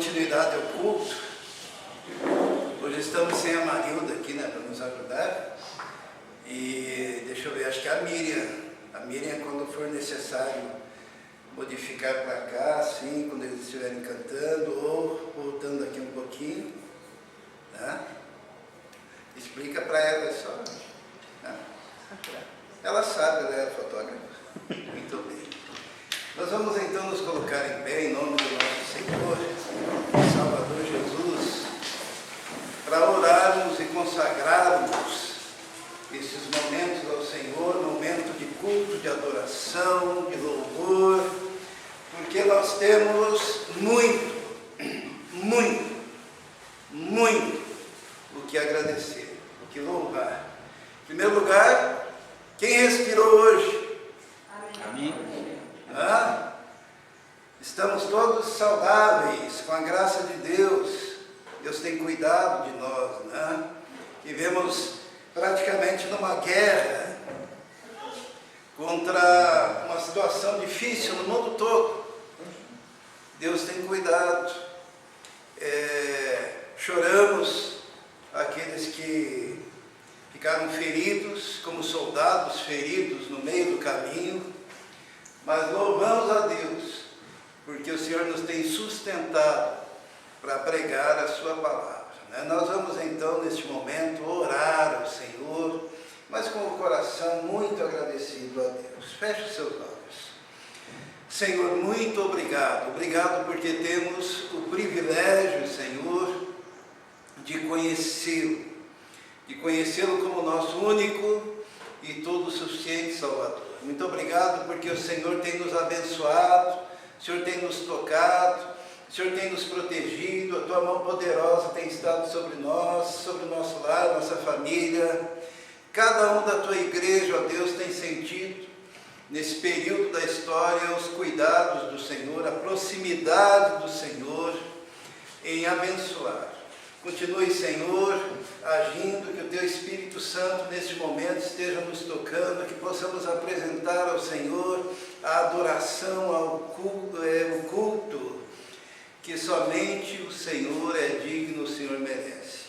continuidade ao culto. Hoje estamos sem a Marilda aqui, né, para nos ajudar. E deixa eu ver, acho que a Miriam, quando for necessário modificar para cá, assim, quando eles estiverem cantando, ou voltando aqui um pouquinho, né? Explica para ela só. Né? Ela sabe, ela é fotógrafa. Muito bem. Nós vamos então nos colocar em pé em nome do nosso Senhor, Salvador Jesus, para orarmos e consagrarmos esses momentos ao Senhor, momento de culto, de adoração, de louvor, porque nós temos muito o que agradecer, o que louvar. Em primeiro lugar, quem respirou hoje? Amém. Estamos todos saudáveis, com a graça de Deus. Deus tem cuidado de nós, né? Vivemos praticamente numa guerra contra uma situação difícil no mundo todo. Deus tem cuidado. Choramos aqueles que ficaram feridos, como soldados feridos no meio do caminho, mas louvamos a Deus, porque o Senhor nos tem sustentado para pregar a sua palavra. Né? Nós vamos então, neste momento, orar ao Senhor, mas com o coração muito agradecido a Deus. Feche os seus olhos. Senhor, muito obrigado. Obrigado porque temos o privilégio, Senhor, de conhecê-lo como nosso único e todo suficiente Salvador. Muito obrigado porque o Senhor tem nos abençoado, o Senhor tem nos tocado, o Senhor tem nos protegido, a Tua mão poderosa tem estado sobre nós, sobre o nosso lar, nossa família. Cada um da Tua igreja, ó Deus, tem sentido, nesse período da história, os cuidados do Senhor, a proximidade do Senhor em abençoar. Continue, Senhor, agindo, que o Teu Espírito Santo neste momento esteja nos tocando, que possamos apresentar ao Senhor a adoração, ao culto, o culto que somente o Senhor é digno, o Senhor merece.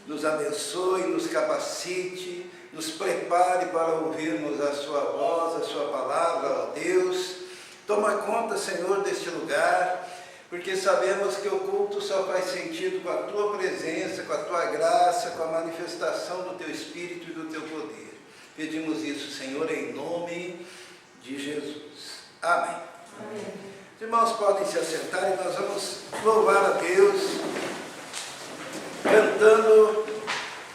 Nos abençoe, nos capacite, nos prepare para ouvirmos a Sua voz, a Sua palavra, ó Deus. Toma conta, Senhor, deste lugar, porque sabemos que o culto só faz sentido com a Tua presença, com a Tua graça, com a manifestação do Teu Espírito e do Teu poder. Pedimos isso, Senhor, em nome de Jesus. Amém. Amém. Os irmãos podem se assentar e nós vamos louvar a Deus cantando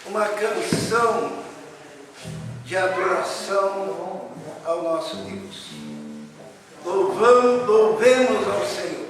uma canção de adoração ao nosso Deus. Louvemos ao Senhor. Senhor.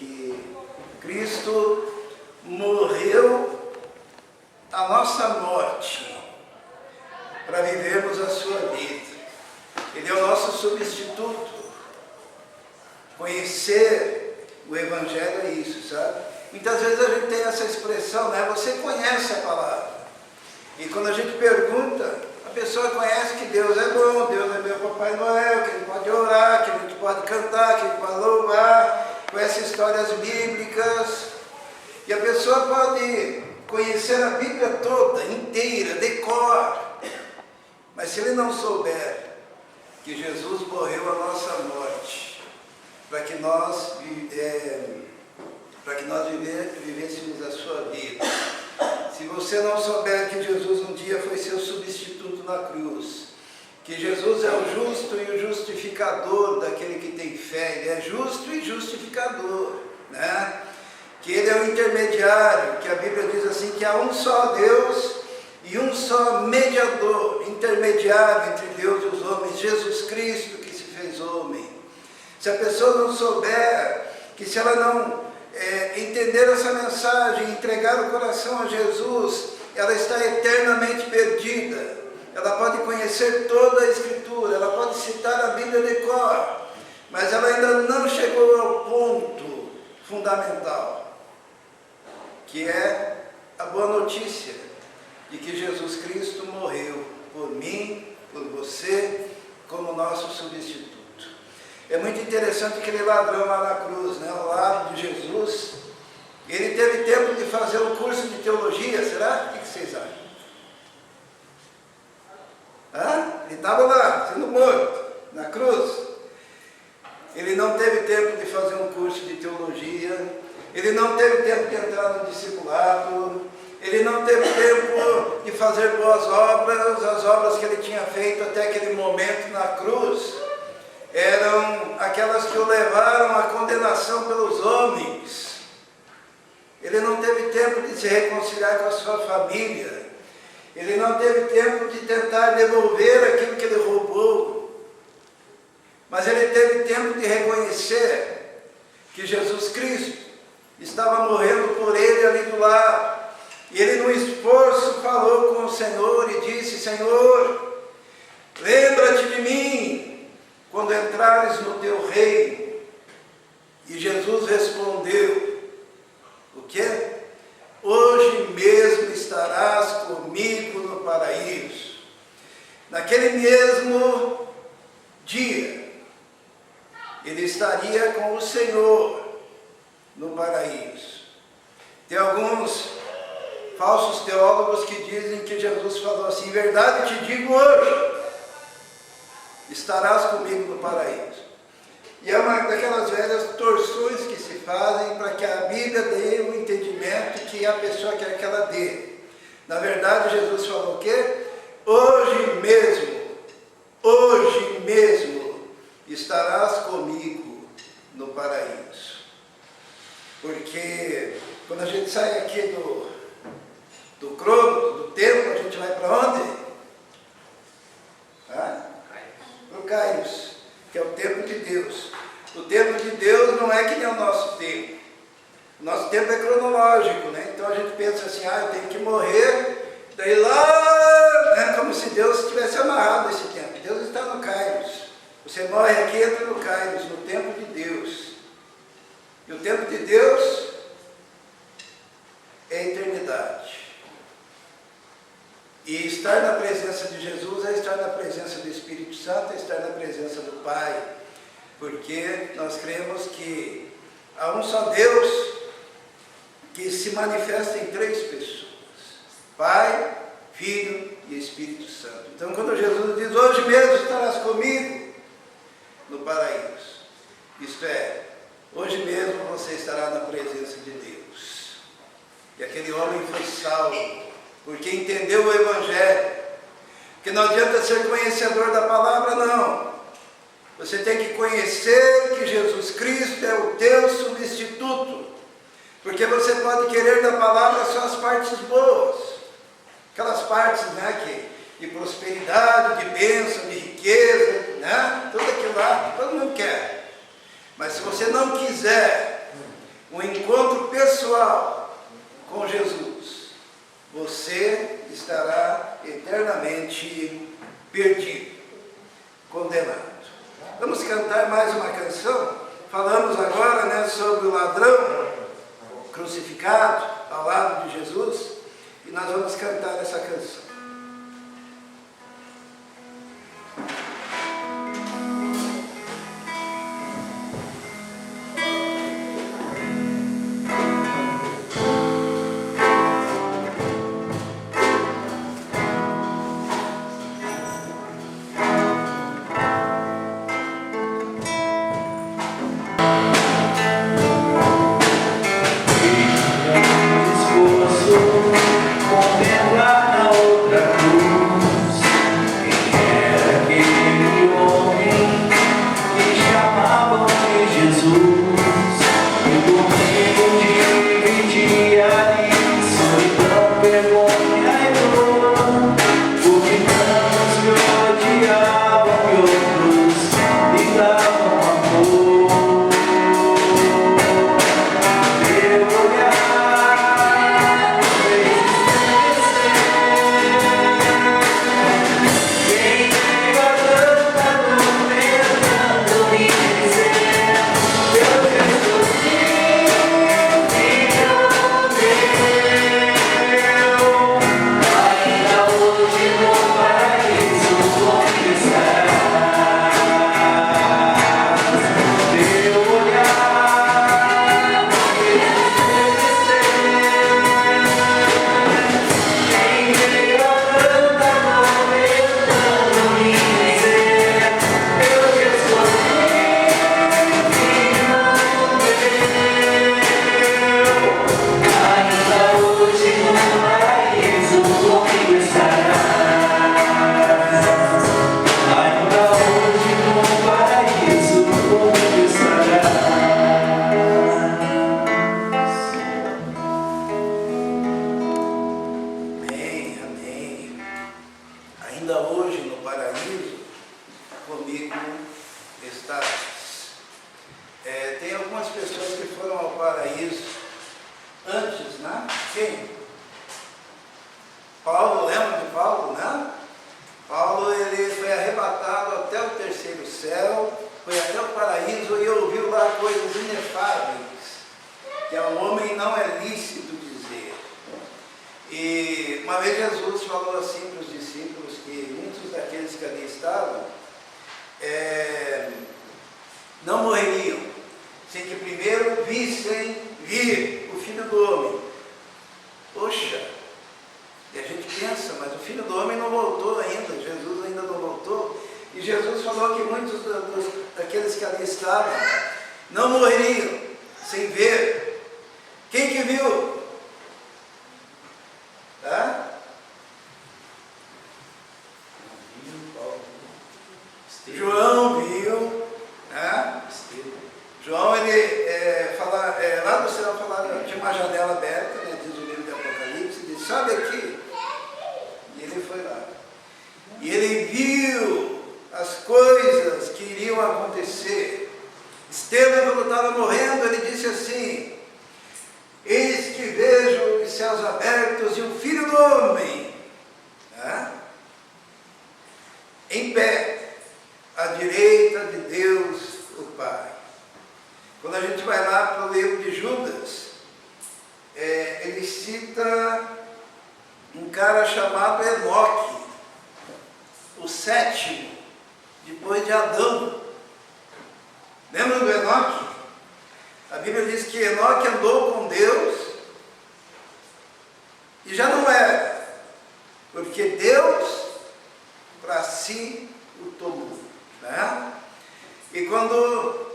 que Cristo morreu a nossa morte para vivermos a sua vida. Ele é o nosso substituto. Conhecer o Evangelho é isso, sabe? Muitas vezes a gente tem essa expressão, né? Você conhece a palavra. E quando a gente pergunta, a pessoa conhece que Deus é bom, Deus é meu Papai Noel, que ele pode orar, que a gente pode cantar, que ele pode louvar, conhece histórias bíblicas. E a pessoa pode conhecer a Bíblia toda, inteira, de cor. Mas se ele não souber que Jesus morreu a nossa morte, para que nós vivêssemos a sua vida. Se você não souber que Jesus um dia foi seu substituto na cruz, que Jesus é o justo e o justificador daquele que tem fé, ele é justo e justificador, né? Que ele é o intermediário, que a Bíblia diz assim, que há um só Deus e um só mediador, intermediário entre Deus e os homens, Jesus Cristo que se fez homem. Se a pessoa não souber, que se ela não entender essa mensagem, entregar o coração a Jesus, ela está eternamente perdida. Ela pode conhecer toda a Escritura, ela pode citar a Bíblia de cor, mas ela ainda não chegou ao ponto fundamental, que é a boa notícia de que Jesus Cristo morreu por mim, por você, como nosso substituto. É muito interessante aquele ladrão lá na cruz, né? Ao lado de Jesus. Ele teve tempo de fazer um curso de teologia, será? O que vocês acham? Ele estava lá, sendo morto, na cruz. Ele não teve tempo de fazer um curso de teologia. Ele não teve tempo de entrar no discipulado. Ele não teve tempo de fazer boas obras. As obras que ele tinha feito até aquele momento na cruz eram aquelas que o levaram à condenação pelos homens. Ele não teve tempo de se reconciliar com a sua família. Ele não teve tempo de tentar devolver aquilo que ele roubou. Mas ele teve tempo de reconhecer que Jesus Cristo estava morrendo por ele ali do lado. E ele, no esforço, falou com o Senhor e disse: Senhor, lembra-te de mim quando entrares no teu reino. E Jesus respondeu: o quê? Hoje mesmo estarás comigo no paraíso. Naquele mesmo dia, ele estaria com o Senhor no paraíso. Tem alguns falsos teólogos que dizem que Jesus falou assim: em verdade te digo hoje, estarás comigo no paraíso. E é uma daquelas velhas torções que se fazem para que a Bíblia dê o entendimento que a pessoa quer que ela dê. Na verdade, Jesus falou o quê? Hoje mesmo estarás comigo no paraíso. Porque quando a gente sai aqui do Cronos, do templo, a gente vai para onde? Para o Kairos, que é o templo de Deus. O templo de Deus não é que nem o nosso tempo. O nosso tempo é cronológico, né? Então a gente pensa assim: eu tenho que morrer, daí lá, né? Como se Deus tivesse amarrado esse tempo. Deus está no Kairos. Você morre aqui, entra no Kairos, no templo de Deus. E o templo de Deus é a eternidade. E estar na presença de Jesus é estar na presença do Espírito Santo, é estar na presença do Pai. Porque nós cremos que há um só Deus que se manifesta em três pessoas: Pai, Filho e Espírito Santo. Então, quando Jesus diz: hoje mesmo estarás comigo no paraíso, isto é, hoje mesmo você estará na presença de Deus. E aquele homem foi salvo porque entendeu o Evangelho. Que não adianta ser conhecedor da palavra, não. Você tem que conhecer que Jesus Cristo é o teu substituto. Porque você pode querer da palavra só as partes boas. Aquelas partes, né, de prosperidade, de bênção, de riqueza, né? Tudo aquilo lá, todo mundo quer. Mas se você não quiser pessoal com Jesus, você estará eternamente perdido, condenado. Vamos cantar mais uma canção. Falamos agora, né, sobre o ladrão crucificado ao lado de Jesus, e nós vamos cantar essa canção. Não morreriam sem que primeiro vissem vir o Filho do Homem. Poxa, e a gente pensa, mas o Filho do Homem não voltou ainda, Jesus ainda não voltou. E Jesus falou que muitos daqueles que ali estavam não morreriam sem ver. Quem que viu? Tá? João viu, né? João, ele fala, lá do céu falaram, tinha uma janela aberta, né, diz o livro do Apocalipse, diz, sobe aqui. E ele foi lá. E ele viu as coisas que iriam acontecer. Estevão, quando estava morrendo, ele disse assim, eis que vejo os céus abertos e o Filho do Homem, né, em pé, à direita de Deus, o Pai. Quando a gente vai lá para o livro de Judas, ele cita um cara chamado Enoque, o sétimo, depois de Adão. Lembra do Enoque? A Bíblia diz que Enoque andou com Deus e já não era, porque Deus para si o tomou. Né? E quando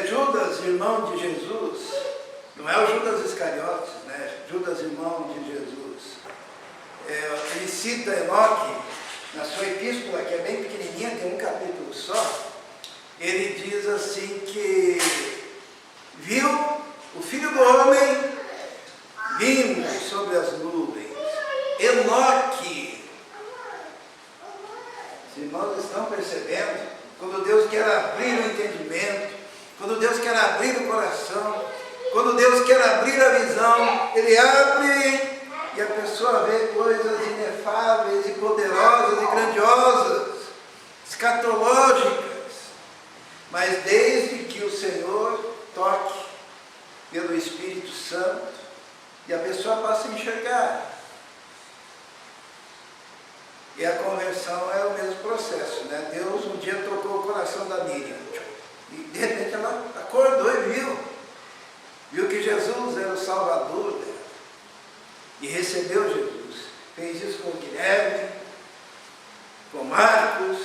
Judas, irmão de Jesus, não é o Judas Iscariotes, né? Judas, irmão de Jesus, ele cita Enoque na sua epístola, que é bem pequenininha, tem um capítulo só. Ele diz assim que viu o Filho do Homem vindo sobre as nuvens. Enoque. Os irmãos estão percebendo? Quando Deus quer abrir o entendimento, quando Deus quer abrir o coração, quando Deus quer Ele abrir a visão, Ele abre e a pessoa vê coisas inefáveis e poderosas e grandiosas, escatológicas. Mas desde que o Senhor toque pelo Espírito Santo e a pessoa passa a enxergar. E a conversão é o mesmo processo, né? Deus um dia tocou o coração da Miriam. E de repente ela acordou e viu que Jesus era o Salvador dela. E recebeu Jesus. Fez isso com Guilherme, com Marcos.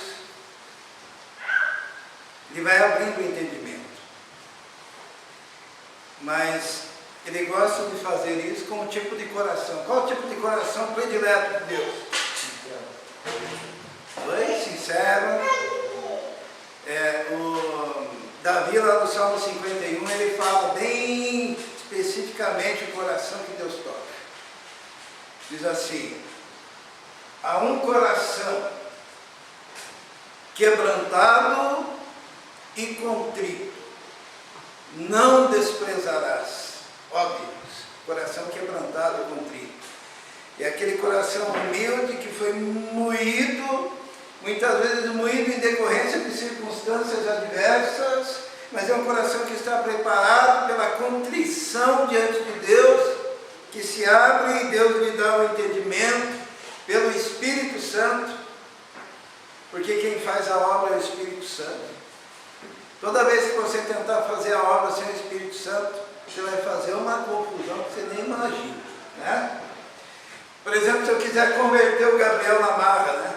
Ele vai abrindo o entendimento. Mas ele gosta de fazer isso com um tipo de coração. Qual o tipo de coração predileto de Deus? Foi sincero. O Davi, lá no Salmo 51, ele fala bem especificamente o coração que Deus toca. Diz assim: há um coração quebrantado e contrito, não desprezarás. Ó Deus, coração quebrantado e contrito. É aquele coração humilde que foi moído, muitas vezes moído em decorrência de circunstâncias adversas, mas é um coração que está preparado pela contrição diante de Deus, que se abre e Deus lhe dá o entendimento pelo Espírito Santo, porque quem faz a obra é o Espírito Santo. Toda vez que você tentar fazer a obra sem o Espírito Santo, você vai fazer uma confusão que você nem imagina, né? Por exemplo, se eu quiser converter o Gabriel na marra, né?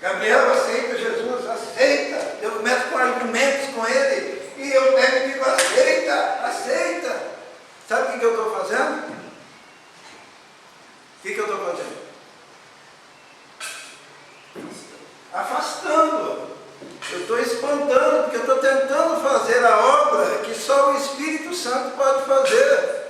Gabriel, aceita Jesus, aceita. Eu começo com argumentos com ele e eu pego e digo, aceita, aceita. Sabe o que eu estou fazendo? O que eu estou fazendo? Afastando. Eu estou espantando, porque eu estou tentando fazer a obra que só o Espírito Santo pode fazer.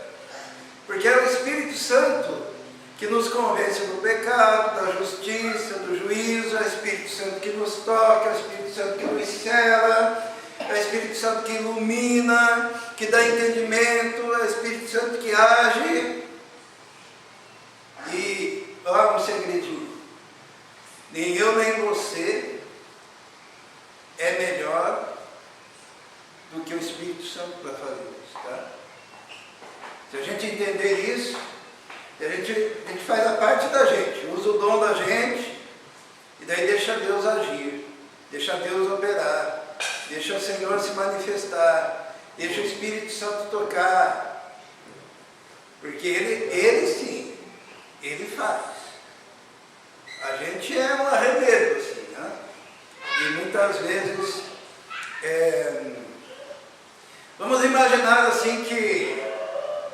Porque é o Espírito Santo que nos convence do pecado, da justiça, do juízo, é o Espírito Santo que nos toca, é o Espírito Santo que nos cela, é o Espírito Santo que ilumina, que dá entendimento, é o Espírito Santo que age. E, ó, um segredinho, nem eu nem você é melhor do que o Espírito Santo para fazer isso, tá? Se a gente entender isso, a gente faz a parte da gente, usa o dom da gente, e daí deixa Deus agir, deixa Deus operar, deixa o Senhor se manifestar, deixa o Espírito Santo tocar, porque Ele sim, Ele faz. A gente é um arremedo, assim, né? E muitas vezes, vamos imaginar assim que,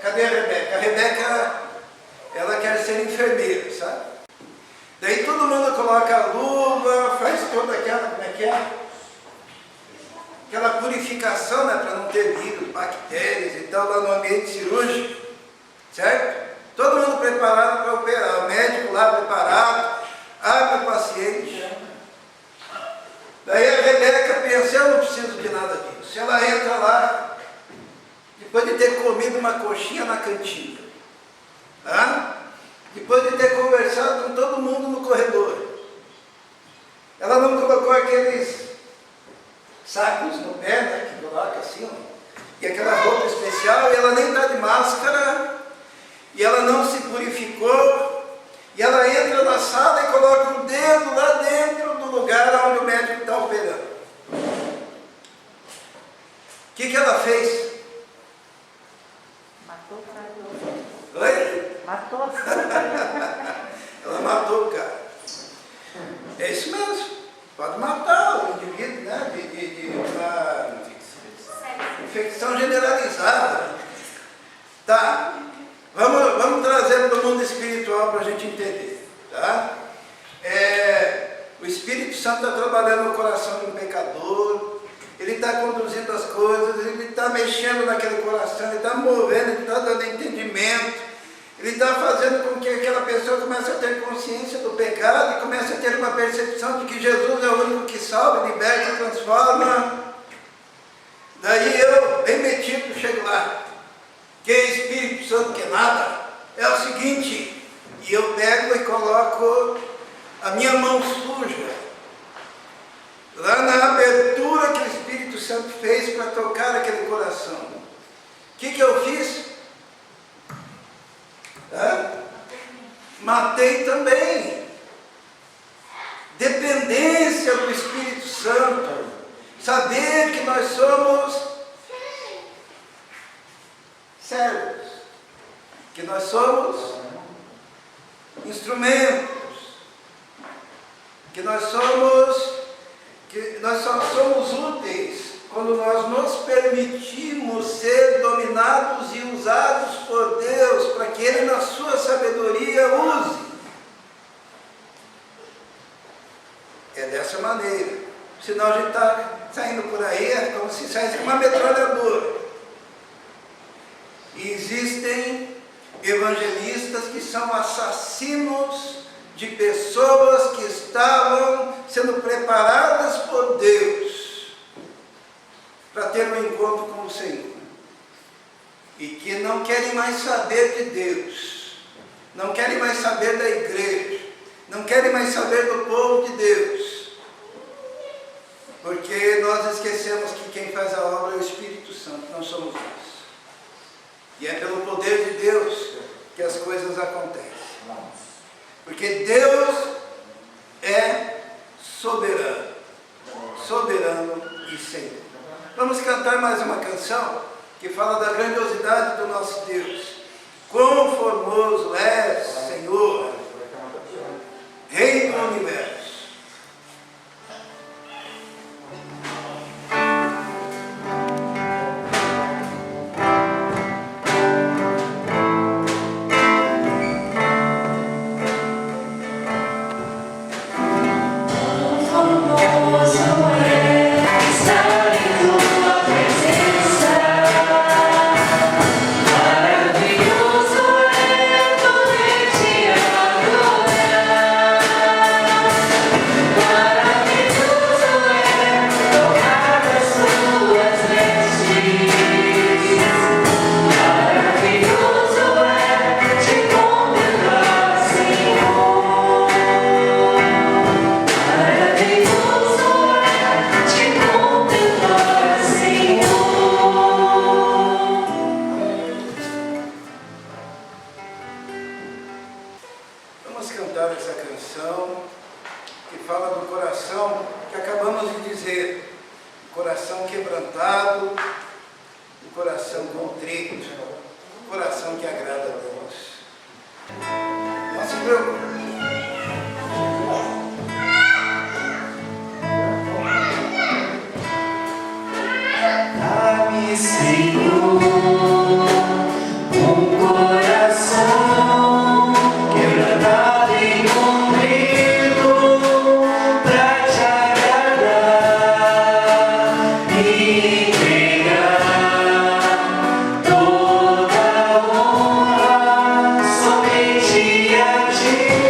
cadê a Rebeca? A Rebeca, ela quer ser enfermeira, sabe? Daí todo mundo coloca a luva, faz toda aquela, como é que é? Aquela purificação, né, para não ter vírus, bactérias e tal, lá no ambiente cirúrgico, certo? Todo mundo preparado para operar, o médico lá preparado, abre o paciente. Daí a Rebeca pensa, eu não preciso de nada disso. Ela entra lá, depois de ter comido uma coxinha na cantina, tá? Depois de ter conversado com todo mundo no corredor, ela não colocou aqueles sacos no pé, né, que coloca assim, ó, e aquela roupa especial, e ela nem está de máscara, e ela não se purificou, e ela entra na sala e coloca o dedo lá dentro do lugar onde o médico está operando. O que ela fez? Matou o cara. Oi? Matou. Ela matou o cara. É isso mesmo. Pode matar o indivíduo, né? De uma infecção generalizada. Tá. Vamos trazer para o mundo espiritual para a gente entender. Tá? O Espírito Santo está trabalhando no coração de um pecador. Ele está conduzindo as coisas, ele está mexendo naquele coração, ele está movendo, ele está dando entendimento, ele está fazendo com que aquela pessoa comece a ter consciência do pecado e comece a ter uma percepção de que Jesus é o único que salva, liberta e transforma. Daí eu, bem metido, chego lá. Que nada. É o seguinte, e eu pego e coloco a minha mão suja lá na abertura que o Espírito Santo fez para tocar aquele coração. O que eu fiz? Matei também. Dependência do Espírito Santo. Saber que nós somos servos, que nós somos instrumentos, que nós só somos úteis quando nós nos permitimos ser dominados e usados por Deus, para que Ele, na sua sabedoria, use. É dessa maneira. Senão a gente está saindo por aí, é como se saísse uma metralhadora. E existem evangelistas que são assassinos de pessoas que estavam sendo preparadas por Deus para ter um encontro com o Senhor, e que não querem mais saber de Deus, não querem mais saber da igreja, não querem mais saber do povo de Deus, porque nós esquecemos que quem faz a obra é o Espírito Santo, não somos nós. E é pelo poder de Deus que as coisas acontecem. Porque Deus é soberano, soberano e Senhor. Vamos cantar mais uma canção que fala da grandiosidade do nosso Deus. Quão formoso és, Senhor, Rei do universo. Somente a ti.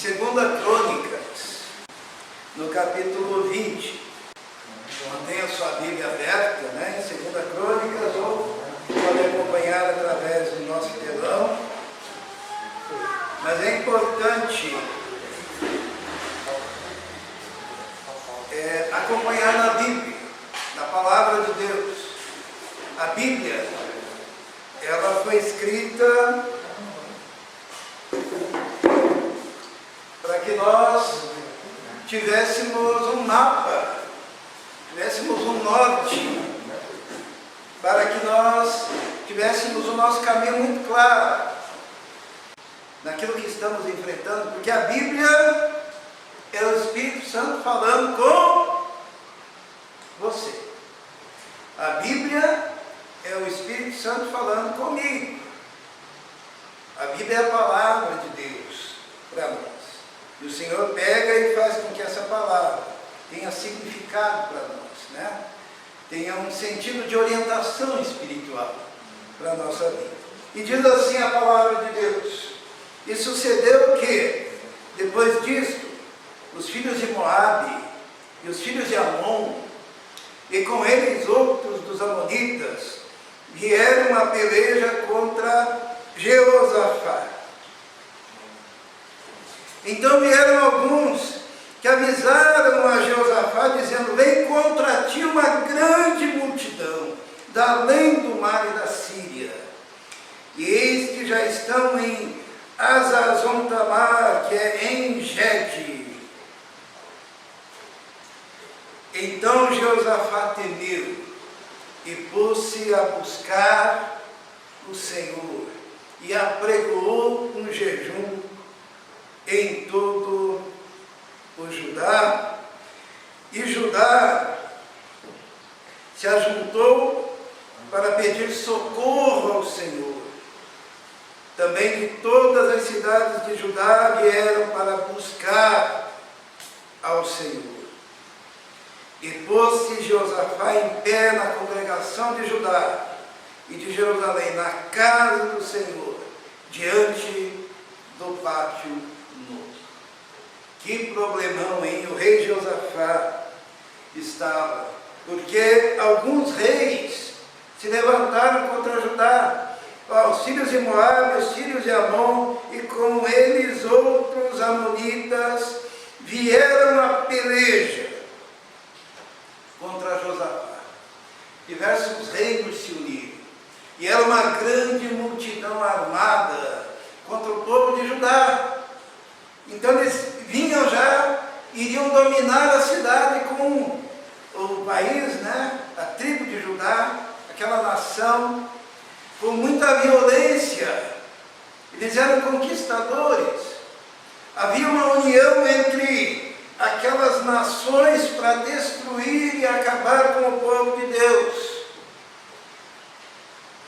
2 Crônicas, no capítulo 20. Mantenha a sua Bíblia aberta, né? Em 2 Crônicas, ou pode acompanhar através do nosso telão. Mas é importante acompanhar na Bíblia, na Palavra de Deus. A Bíblia, ela foi escrita para que nós tivéssemos um mapa, tivéssemos um norte, para que nós tivéssemos o nosso caminho muito claro naquilo que estamos enfrentando, porque a Bíblia é o Espírito Santo falando com você. A Bíblia é o Espírito Santo falando comigo. A Bíblia é a palavra de Deus para nós. E o Senhor pega e faz com que essa palavra tenha significado para nós, né? Tenha um sentido de orientação espiritual para a nossa vida. E diz assim a palavra de Deus: e sucedeu que, depois disto, os filhos de Moabe e os filhos de Amon, e com eles outros dos amonitas, vieram a peleja contra Jeosafá. Então vieram alguns que avisaram a Jeosafá, dizendo: vem contra ti uma grande multidão, da além do mar e da Síria. E eis que já estão em Hazazon-Tamar, que é em Gede. Então Jeosafá temeu e pôs-se a buscar o Senhor, e apregoou um jejum em todo o Judá. E Judá se ajuntou para pedir socorro ao Senhor. Também de todas as cidades de Judá vieram para buscar ao Senhor. E pôs-se Jeosafá em pé na congregação de Judá e de Jerusalém, na casa do Senhor, diante do pátio novo. Que problemão, hein? O rei Jeosafá estava, porque alguns reis se levantaram contra Judá, os filhos de Moabe, os filhos de Amon, e com eles outros amonitas vieram a peleja contra Josafá. Diversos reinos se uniram, e era uma grande multidão armada contra o povo de Judá. Então eles vinham já, iriam dominar a cidade com o país, né? A tribo de Judá, aquela nação, com muita violência. Eles eram conquistadores. Havia uma união entre aquelas nações para destruir e acabar com o povo de Deus.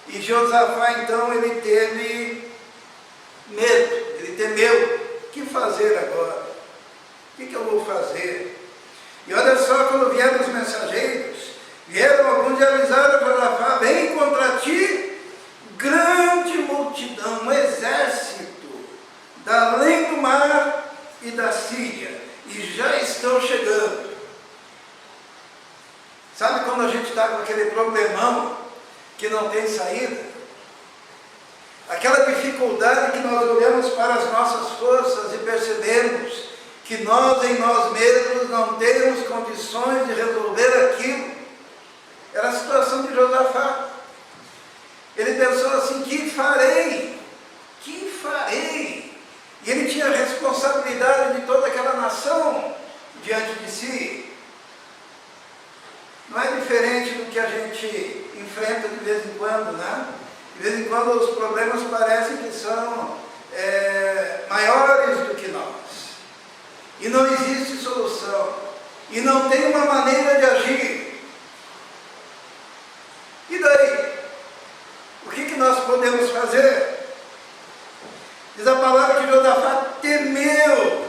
E Josafá, então, ele teve medo, ele temeu. O que fazer agora? O que eu vou fazer? E olha só, quando vieram os mensageiros, vieram alguns e avisaram para Josafá: vem contra ti grande multidão, um exército, da além do mar e da Síria, e já estão chegando. Sabe quando a gente está com aquele problemão que não tem saída? Aquela dificuldade que nós olhamos para as nossas forças e percebemos que nós em nós mesmos não temos condições de resolver aquilo. Era a situação de Josafá. Ele pensou assim: que farei? Que farei? E ele tinha a responsabilidade de toda aquela nação diante de si. Não é diferente do que a gente enfrenta de vez em quando, né? De vez em quando os problemas parecem que são maiores do que nós. E não existe solução. E não tem uma maneira de agir. E daí? O que nós podemos fazer? Diz a palavra que Josafá temeu.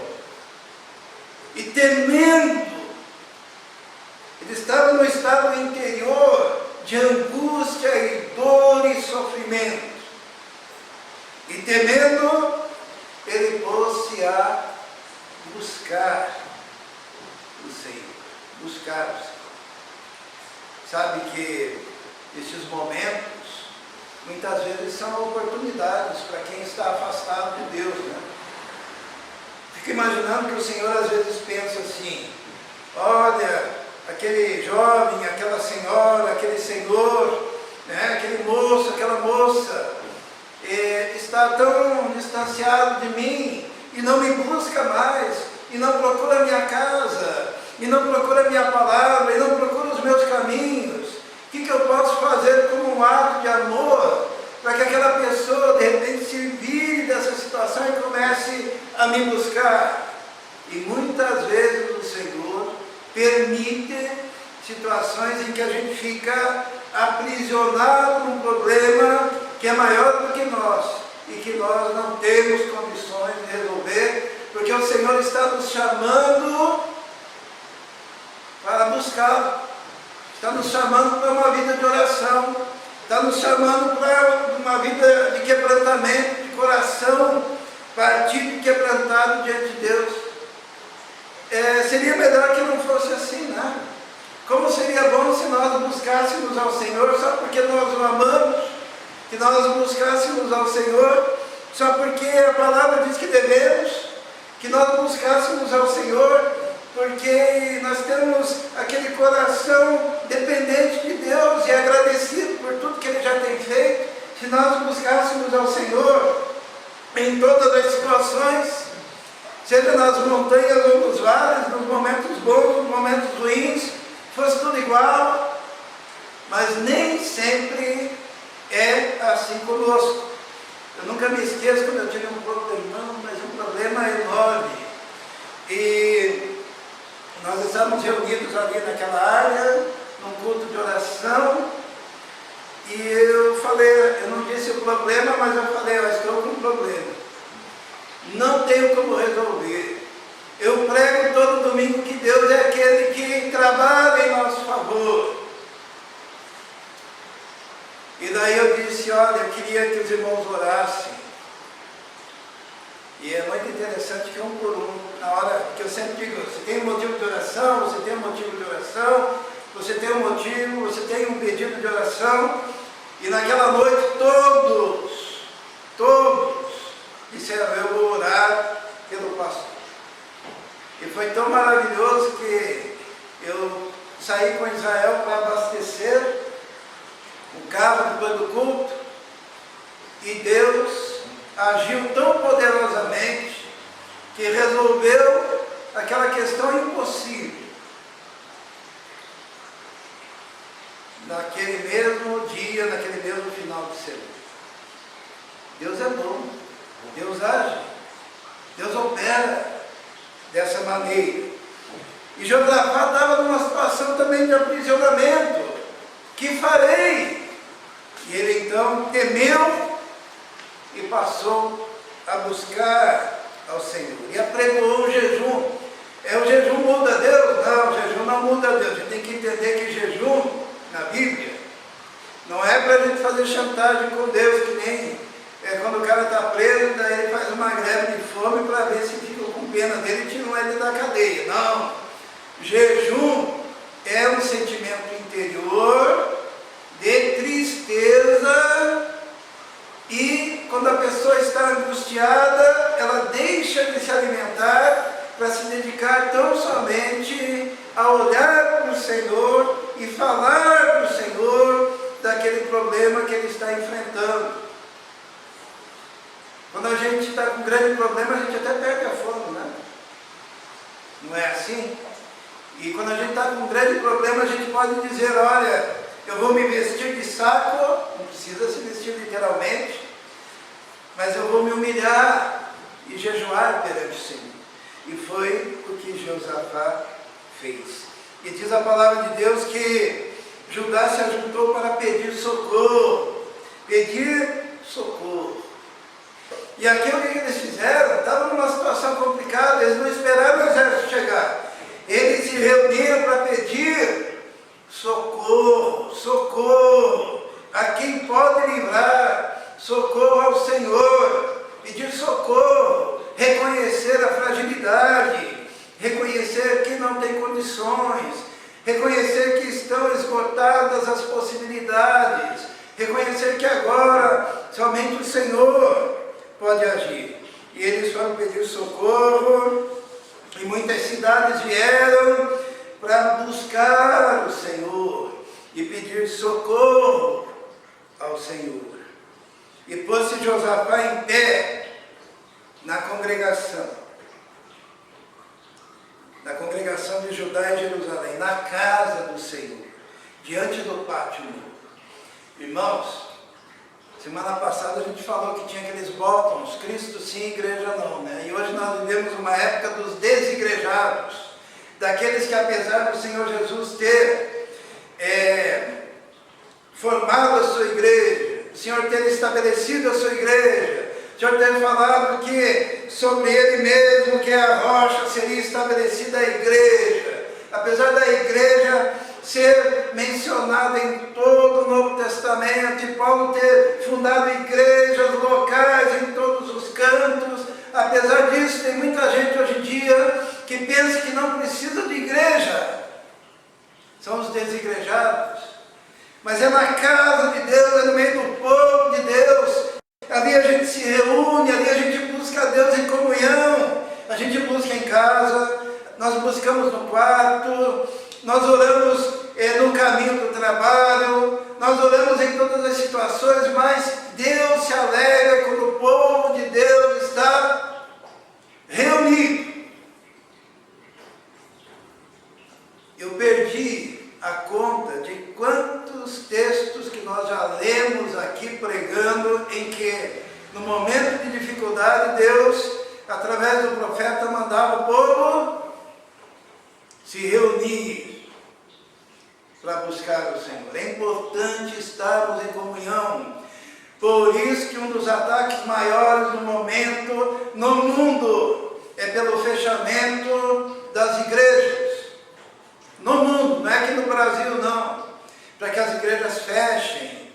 E temendo, ele estava no estado interior de angústia e dor e sofrimento. E temendo, ele pôs-se a buscar o Senhor. Buscar o Senhor. Sabe que esses momentos, muitas vezes, são oportunidades para quem está afastado de Deus, né? Fico imaginando que o Senhor às vezes pensa assim: olha, aquele jovem, aquela senhora, aquele senhor, né, aquele moço, aquela moça, está tão distanciado de mim, e não me busca mais, e não procura a minha casa, e não procura a minha palavra, e não procura os meus caminhos. O que eu posso fazer como um ato de amor, para que aquela pessoa de repente se vire dessa situação e comece a me buscar? E muitas vezes o Senhor permite situações em que a gente fica aprisionado num problema que é maior do que nós, e que nós não temos condições de resolver, porque o Senhor está nos chamando para buscá-lo, está nos chamando para uma vida de oração, está nos chamando para uma vida de quebrantamento, de coração partido e quebrantado diante de Deus. Seria melhor que não fosse assim, né? Como seria bom se nós buscássemos ao Senhor só porque nós o amamos, que nós buscássemos ao Senhor só porque a palavra diz que devemos, que nós buscássemos ao Senhor porque nós temos aquele coração dependente de Deus e agradecido por tudo que Ele já tem feito. Se nós buscássemos ao Senhor em todas as situações, seja nas montanhas ou nos vales, nos momentos bons, nos momentos ruins, fosse tudo igual, mas nem sempre é assim conosco. Eu nunca me esqueço quando eu tive um problemão, mas um problema enorme. E nós estávamos reunidos ali naquela área, num culto de oração, e eu falei, eu não disse o problema, mas eu falei, eu estou com um problema. Não tenho como resolver. Eu prego todo domingo que Deus é aquele que trabalha em nosso favor. E daí eu disse, olha, eu queria que os irmãos orassem. E é muito interessante que um por um, na hora que eu sempre digo, você tem um motivo de oração, você tem um motivo de oração, você tem um motivo, você tem um pedido de oração. E naquela noite todos disseram, eu vou orar pelo pastor. E foi tão maravilhoso que eu saí com Israel para abastecer o carro depois do culto, e Deus agiu tão poderosamente que resolveu aquela questão impossível. Naquele mesmo dia, naquele mesmo final de semana. Deus é bom, Deus age, Deus opera dessa maneira. E Josafá estava numa situação também de aprisionamento. Que farei? E ele então temeu e passou a buscar ao Senhor. E apregou o jejum. O jejum muda Deus? Não, o jejum não muda Deus. A gente tem que entender que jejum, na Bíblia, não é para a gente fazer chantagem com Deus, que nem quando o cara está preso, daí ele faz uma greve de fome para ver se fica com pena dele e tiram ele da cadeia. Não. Jejum é um sentimento interior de tristeza, e quando a pessoa está angustiada, ela deixa de se alimentar para se dedicar tão somente a olhar para o Senhor e falar para o Senhor daquele problema que ele está enfrentando. Quando a gente está com um grande problema, a gente até perde a fome, né? Não é assim? E quando a gente está com um grande problema, a gente pode dizer, olha, eu vou me vestir de saco, não precisa se vestir literalmente, mas eu vou me humilhar e jejuar perante o Senhor. E foi o que Josafá fez. E diz a palavra de Deus que Judá se ajuntou para pedir socorro. Pedir socorro. E aquilo que eles fizeram, estavam numa situação complicada, eles não esperaram o exército chegar. Eles se reuniram para pedir socorro, socorro a quem pode livrar, socorro ao Senhor, pedir socorro, reconhecer a fragilidade, esgotadas as possibilidades, reconhecer que agora somente o Senhor pode agir. E eles foram pedir socorro, e muitas cidades vieram para buscar o Senhor e pedir socorro ao Senhor. E pôs-se Josafá em pé na congregação de Judá e Jerusalém, na casa do Senhor, diante do pátio novo. Irmãos, semana passada a gente falou que tinha aqueles botões, Cristo sim, igreja não, né? E hoje nós vivemos uma época dos desigrejados, daqueles que apesar do Senhor Jesus ter formado a sua igreja, o Senhor ter estabelecido a sua igreja, o Senhor ter falado que sobre Ele mesmo, que é a rocha, seria estabelecida a igreja. Apesar da igreja ser mencionada em todo o Novo Testamento, e Paulo ter fundado igrejas locais em todos os cantos, apesar disso, tem muita gente hoje em dia que pensa que não precisa de igreja. São os desigrejados. Mas é na casa de Deus, é no meio do povo de Deus. Ali a gente se reúne, ali a gente busca a Deus em comunhão. A gente busca em casa, nós buscamos no quarto, nós oramos no caminho do trabalho, nós oramos em todas as situações, mas Deus se alegra quando o povo de Deus está reunido. Eu perdi a conta de quantos textos que nós já lemos aqui pregando, em que no momento de dificuldade Deus, através do profeta, mandava o povo se reunir para buscar o Senhor. É importante estarmos em comunhão. Por isso que um dos ataques maiores no momento no mundo é pelo fechamento das igrejas. No mundo, não é aqui no Brasil não, para que as igrejas fechem,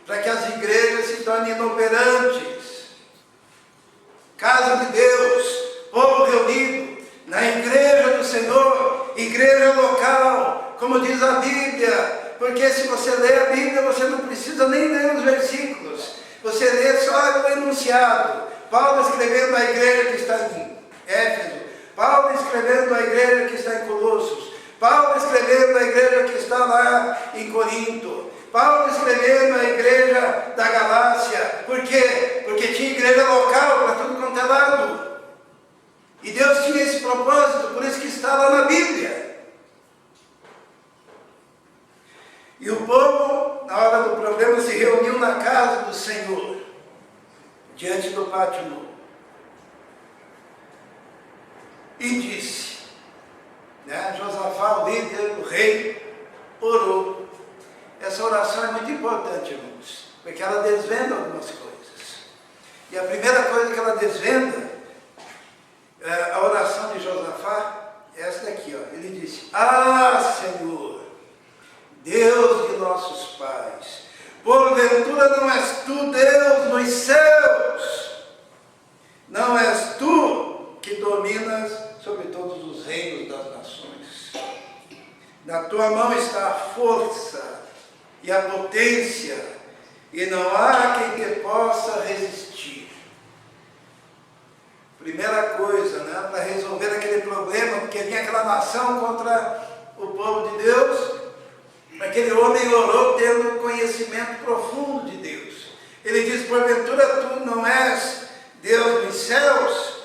para que as igrejas se tornem inoperantes. Casa de Deus, povo reunido, na igreja do Senhor, igreja local, como diz a Bíblia, porque se você lê a Bíblia, você não precisa nem ler os versículos, você lê só o enunciado. Paulo escrevendo à igreja que está em Éfeso, Paulo escrevendo à igreja que está em Colossos, Paulo escrevendo à igreja que está lá em Corinto, Paulo escrevendo à igreja da Galácia. Por quê? Porque tinha igreja local para tudo quanto é lado. E Deus tinha esse propósito, por isso que está lá na Bíblia. E o povo, na hora do problema, se reuniu na casa do Senhor, diante do pátio novo. E disse, Josafá, o líder, o rei, orou. Essa oração é muito importante, irmãos, porque ela desvenda algumas coisas. E a primeira coisa que ela desvenda, a oração de Josafá, é essa daqui, ó. Ele disse: Ah, Senhor, Deus de nossos pais, porventura não és tu, Deus nos céus? Não és tu que dominas sobre todos os reinos das nações? Na tua mão está a força e a potência, e não há quem te possa resistir. Primeira coisa, para resolver aquele problema, porque vinha aquela nação contra o povo de Deus, aquele homem orou tendo conhecimento profundo de Deus. Ele diz: porventura tu não és Deus dos céus,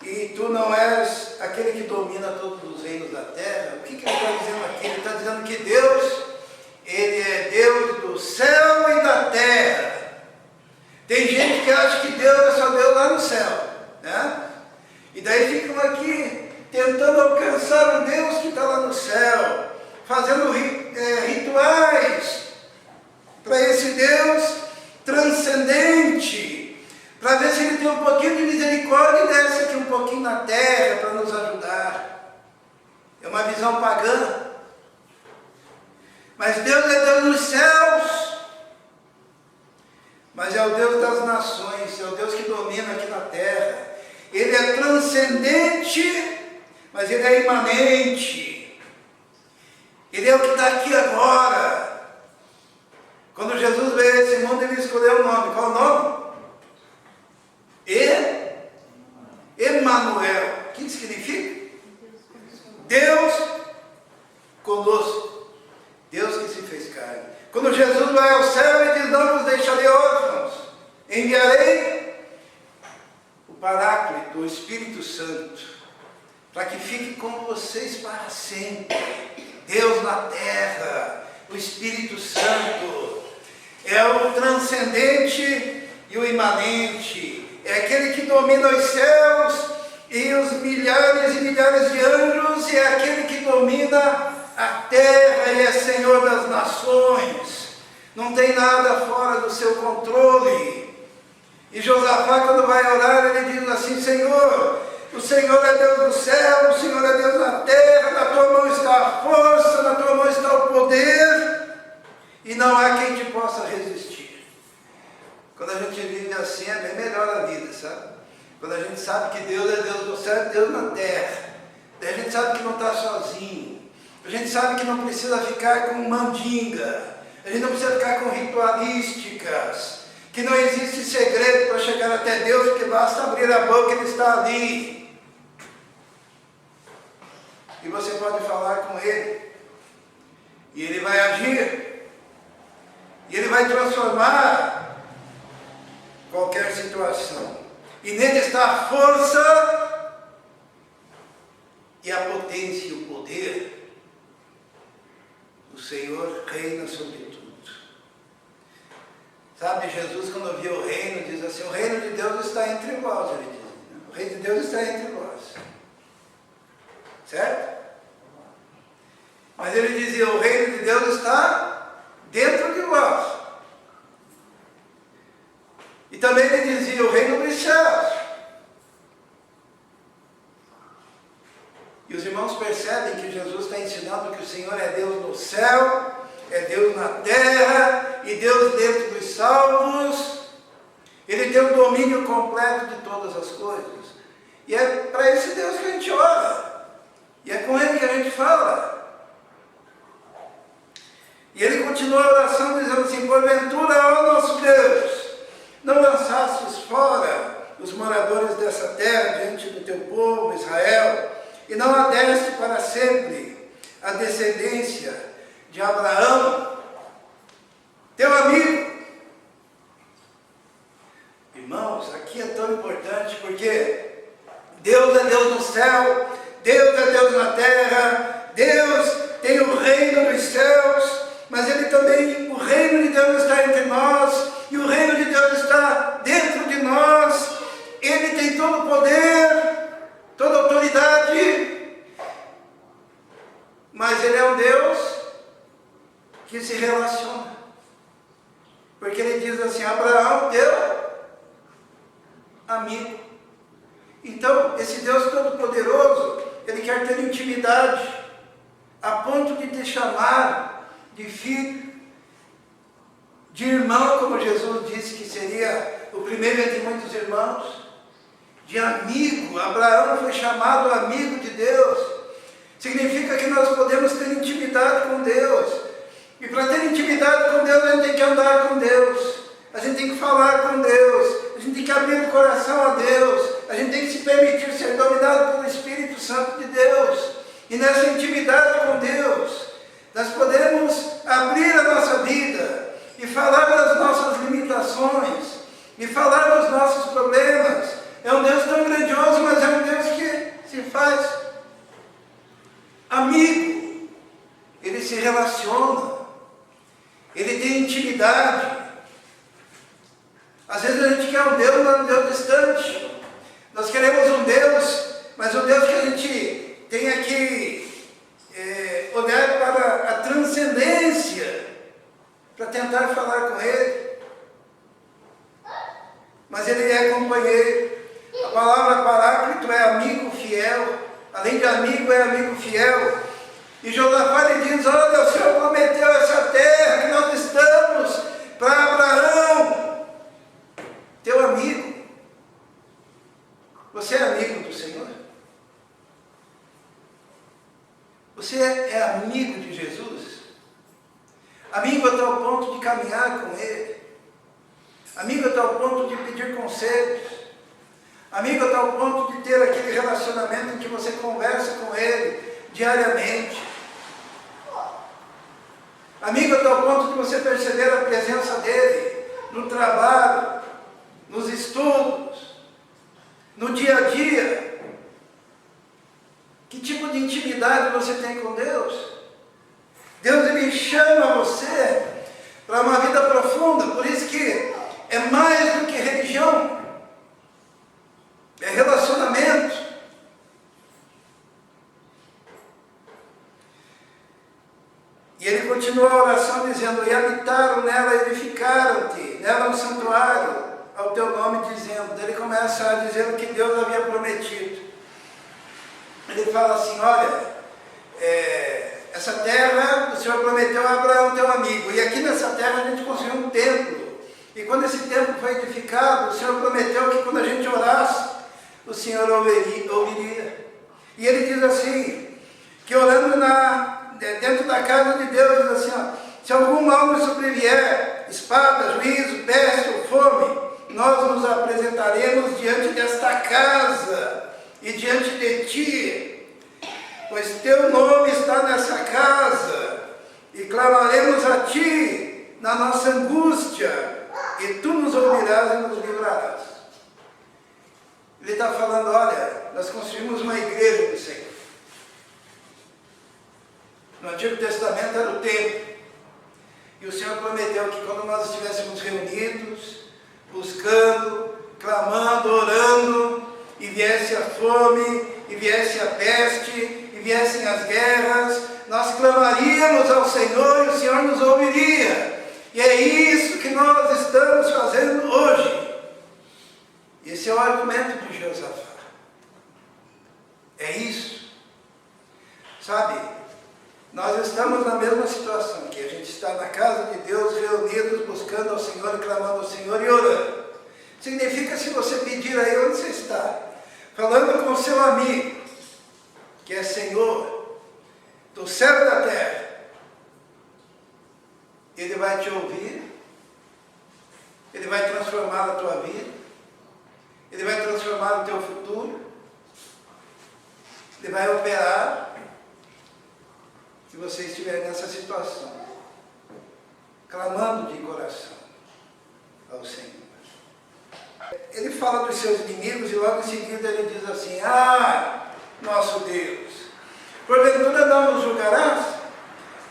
e tu não és aquele que domina todos os reinos da terra? O que ele está dizendo aqui? Ele está dizendo que Deus, Ele é Deus do céu e da terra. Tem gente que acha que Deus é só Deus lá no céu, E daí ficam aqui tentando alcançar o Deus que está lá no céu, fazendo rituais para esse Deus transcendente, para ver se Ele tem um pouquinho de misericórdia e desce aqui um pouquinho na terra para nos ajudar. É uma visão pagã. Mas Deus é Deus nos céus, mas é o Deus das nações, é o Deus que domina aqui na terra. Ele é transcendente, mas Ele é imanente. Ele é o que está aqui agora. Quando Jesus veio a esse mundo, ele escolheu o nome. Qual o nome? Emanuel. O que significa? Deus conosco. Deus que se fez carne. Quando Jesus vai ao céu, ele diz: não vos deixarei órfãos, enviarei o Paráclito, o Espírito Santo, para que fique com vocês para sempre. Deus na terra, o Espírito Santo, é o transcendente e o imanente, é aquele que domina os céus e os milhares e milhares de anjos, e é aquele que domina a terra e é Senhor das nações. Não tem nada fora do seu controle. E Josafá, quando vai orar, ele diz assim: Senhor, o Senhor é Deus do céu, o Senhor é Deus na terra, na tua mão está a força, na tua mão está o poder, e não há quem te possa resistir. Quando a gente vive assim, é bem melhor a vida, sabe? Quando a gente sabe que Deus é Deus do céu, é Deus na terra. Daí a gente sabe que não está sozinho. A gente sabe que não precisa ficar com mandinga. A gente não precisa ficar com ritualísticas. Que não existe segredo para chegar até Deus, porque basta abrir a boca, Ele está ali. E você pode falar com Ele. E Ele vai agir. E Ele vai transformar qualquer situação. E nele está a força e a potência e o poder. O Senhor reina sobre tudo. Sabe, Jesus, quando viu o reino, diz assim: o reino de Deus está entre vós, ele diz. O reino de Deus está entre vós. Certo? Mas ele dizia: o reino de Deus está dentro de vós. E também ele dizia: o reino dos céus. E os irmãos percebem que Jesus está ensinando que o Senhor é Deus no céu, é Deus na terra, e Deus dentro dos salvos. Ele tem o domínio completo de todas as coisas. E é para esse Deus que a gente ora. E é com Ele que a gente fala. E ele continua a oração dizendo assim: porventura, ó nosso Deus, não lançastes fora os moradores dessa terra diante do teu povo Israel, e não a deste para sempre a descendência de Abraão, teu amigo. Irmãos, aqui é tão importante porque Deus é Deus no céu, Deus é Deus na terra, Deus tem o reino dos céus, mas Ele também, o reino de Deus está entre nós, e o reino de Deus está dentro de nós. Ele tem todo o poder, toda a autoridade, mas Ele é um Deus que se relaciona, porque Ele diz assim: Abraão, teu amigo. Então, esse Deus todo-poderoso, Ele quer ter intimidade, a ponto de te chamar de filho, de irmão, como Jesus disse que seria o primeiro entre muitos irmãos, de amigo. Abraão foi chamado amigo de Deus. Significa que nós podemos ter intimidade com Deus. E para ter intimidade com Deus, a gente tem que andar com Deus. A gente tem que falar com Deus. A gente tem que abrir o coração a Deus. A gente tem que se permitir ser dominado pelo Espírito Santo de Deus. E nessa intimidade com Deus, nós podemos abrir a nossa vida e falar das nossas limitações, e falar dos nossos problemas. É um Deus tão grandioso, mas é um Deus que se faz amigo. Ele se relaciona, Ele tem intimidade. Às vezes a gente quer um Deus, mas um Deus distante. Nós queremos um Deus, mas um Deus que a gente tenha que olhar para a transcendência, para tentar falar com Ele. Mas Ele é companheiro. A palavra Paráclito é amigo fiel. Além de amigo, é amigo fiel. E Josafá lhe diz: olha, o Senhor prometeu essa terra que nós estamos para Abraão, teu amigo. Você é amigo do Senhor? Você é amigo de Jesus? Amigo até o ponto de caminhar com Ele? Amigo até o ponto de pedir conselhos? Amigo até o ponto de ter aquele relacionamento em que você conversa com Ele diariamente? Amigo até o ponto de você perceber a presença dEle no trabalho, nos estudos, no dia a dia? Que tipo de intimidade você tem com Deus? Deus, Ele chama você para uma vida profunda, por isso que é mais do que religião, é relacionamento. E ele continua a oração dizendo: e habitaram nela, edificaram-te, nela um santuário ao teu nome, dizendo. Ele começa a dizer o que Deus havia prometido. Ele fala assim: olha, essa terra o Senhor prometeu a Abraão, teu amigo, e aqui nessa terra a gente construiu um templo, e quando esse templo foi edificado, o Senhor prometeu que quando a gente orasse, o Senhor ouviria. E ele diz assim, que orando dentro da casa de Deus, diz assim, ó, se algum mal nos sobrevier, espada, juízo, peste ou fome, nós nos apresentaremos diante desta casa e diante de ti, pois teu nome está nessa casa, e clamaremos a ti na nossa angústia, e tu nos ouvirás e nos livrarás. Ele está falando: olha, nós construímos uma igreja do Senhor. No Antigo Testamento era o templo, e o Senhor prometeu que quando nós estivéssemos reunidos, buscando, clamando, orando, e viesse a fome, e viesse a peste, e viessem as guerras, nós clamaríamos ao Senhor e o Senhor nos ouviria. E é isso que nós estamos fazendo hoje. Esse é o argumento de Josafá. É isso. Sabe, nós estamos na mesma situação, que a gente está na casa de Deus, reunidos, buscando ao Senhor, clamando ao Senhor e orando. Significa, se você pedir aí onde você está, falando com o seu amigo, que é Senhor do céu e da terra, Ele vai te ouvir, Ele vai transformar a tua vida, Ele vai transformar o teu futuro, Ele vai operar, se você estiver nessa situação, clamando de coração ao Senhor. Ele fala dos seus inimigos e logo em seguida ele diz assim: ah, nosso Deus, porventura não nos julgarás?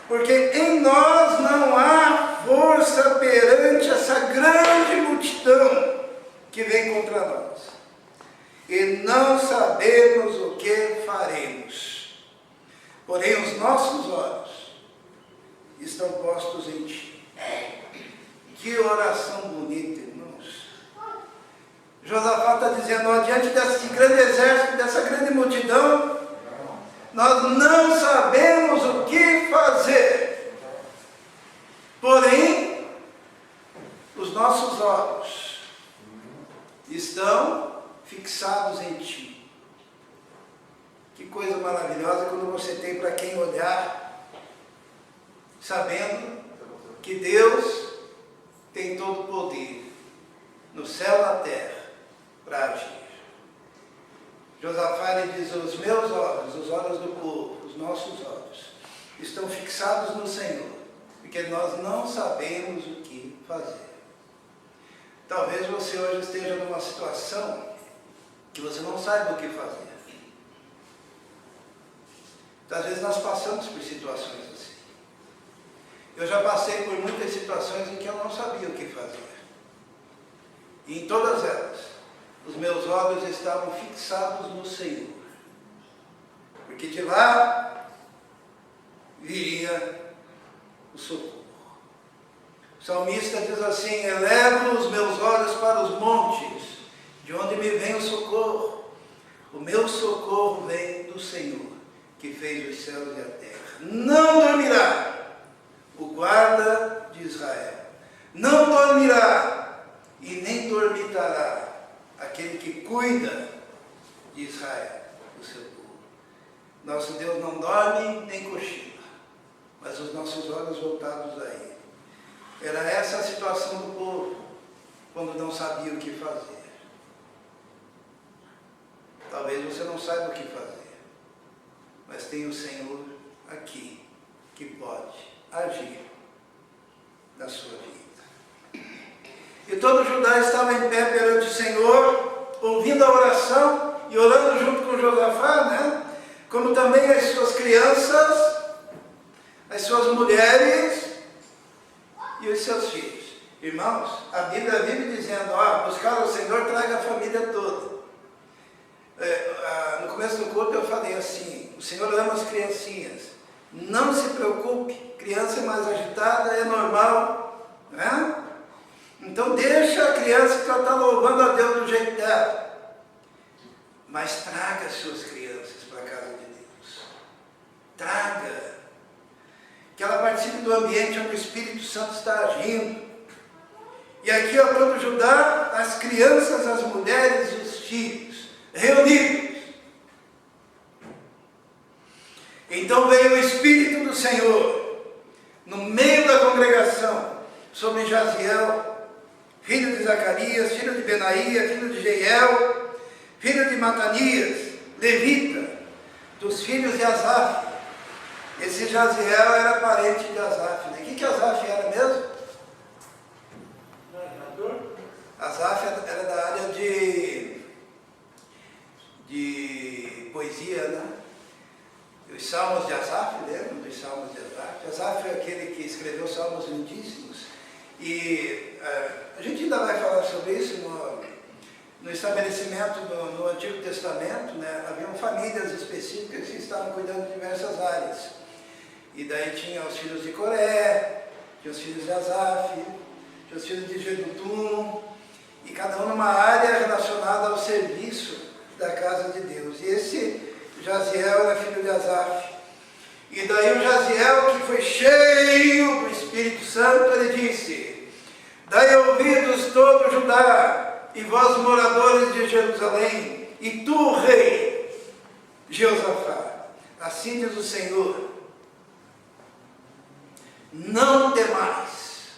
Porque em nós não há força perante essa grande multidão que vem contra nós, e não sabemos o que faremos. Porém os nossos olhos estão postos em ti. Que oração bonita, irmãos. Josafá está dizendo: ó, diante desse grande exército, dessa grande multidão, nós não sabemos o que fazer. Porém, os nossos olhos estão fixados em ti. Que coisa maravilhosa quando você tem para quem olhar, sabendo que Deus tem todo o poder no céu e na terra para agir. Josafá ele diz: os meus olhos, os olhos do povo, os nossos olhos, estão fixados no Senhor, porque nós não sabemos o que fazer. Talvez você hoje esteja numa situação que você não saiba o que fazer. Às vezes nós passamos por situações assim. Eu já passei por muitas situações em que eu não sabia o que fazer. E em todas elas, os meus olhos estavam fixados no Senhor, porque de lá viria o socorro. O salmista diz assim: elevo os meus olhos para os montes, de onde me vem o socorro. O meu socorro vem do Senhor, que fez os céus e a terra. Não dormirá o guarda de Israel, não dormirá e nem dormitará aquele que cuida de Israel, o seu povo. Nosso Deus não dorme nem cochila, mas os nossos olhos voltados a Ele. Era essa a situação do povo, quando não sabia o que fazer. Talvez você não saiba o que fazer, mas tem o Senhor aqui, que pode agir na sua vida. E todo Judá estava em pé perante o Senhor, ouvindo a oração e orando junto com Josafá, né? Como também as suas crianças, as suas mulheres e os seus filhos. Irmãos, a Bíblia vive dizendo, buscar o Senhor traga a família toda. No começo do culto eu falei assim, o Senhor ama as criancinhas. Não se preocupe, criança é mais agitada, é normal, né? Então deixa a criança que ela está louvando a Deus do jeito dela. Mas traga as suas crianças para a casa de Deus. Traga. Que ela participe do ambiente onde o Espírito Santo está agindo. E aqui, todo Judá, as crianças, as mulheres e os filhos, reunidos. Então veio o Espírito do Senhor, no meio da congregação, sobre Jaziel, filho de Zacarias, filho de Benaía, filho de Jeiel, filho de Matanias, levita, dos filhos de Asaf. Esse Jaziel era parente de Asaf. O que Asaf era mesmo? Asaf era da área de poesia, né? Os salmos de Asaf, lembram dos salmos de Asaf? Asaf é aquele que escreveu salmos lindíssimos. E a gente ainda vai falar sobre isso no estabelecimento no Antigo Testamento, né? Haviam famílias específicas que estavam cuidando de diversas áreas. E daí tinha os filhos de Coré, tinha os filhos de Asaf, tinha os filhos de Jedutum, e cada um numa área relacionada ao serviço da casa de Deus. E esse Jaziel era filho de Asaf. E daí o Jaziel, que foi cheio do Espírito Santo, ele disse: dai ouvidos todo Judá, e vós moradores de Jerusalém, e tu, rei Jeosafá, assim diz o Senhor, não temais,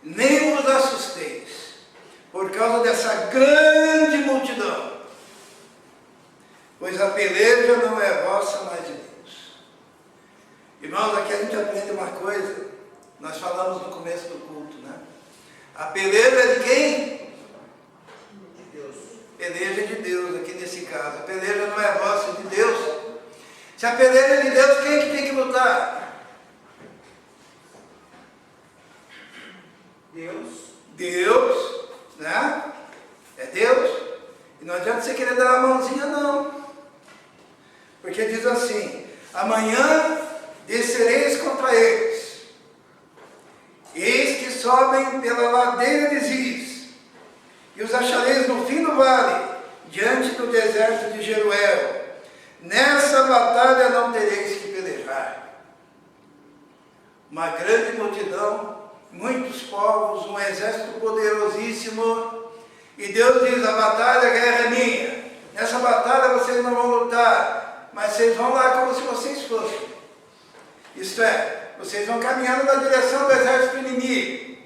nem vos assusteis, por causa dessa grande multidão, pois a peleja não é vossa, mas de Deus. Irmãos, aqui a gente aprende uma coisa, nós falamos no começo do culto, né? A peleja é de quem? De Deus. Peleja é de Deus, aqui nesse caso. A peleja não é vossa, é de Deus. Se a peleja é de Deus, quem é que tem que lutar? Deus, né? É Deus. E não adianta você querer dar uma mãozinha, não. Porque diz assim: amanhã descereis contra eles, eis que sobem pela ladeira de Ziz, e os achareis no fim do vale, diante do deserto de Jeruel. Nessa batalha não tereis que pelejar. Uma grande multidão, muitos povos, um exército poderosíssimo, e Deus diz: a batalha, a guerra é minha. Nessa batalha vocês não vão lutar, mas vocês vão lá como se vocês fossem. Isto é, vocês vão caminhando na direção do exército inimigo.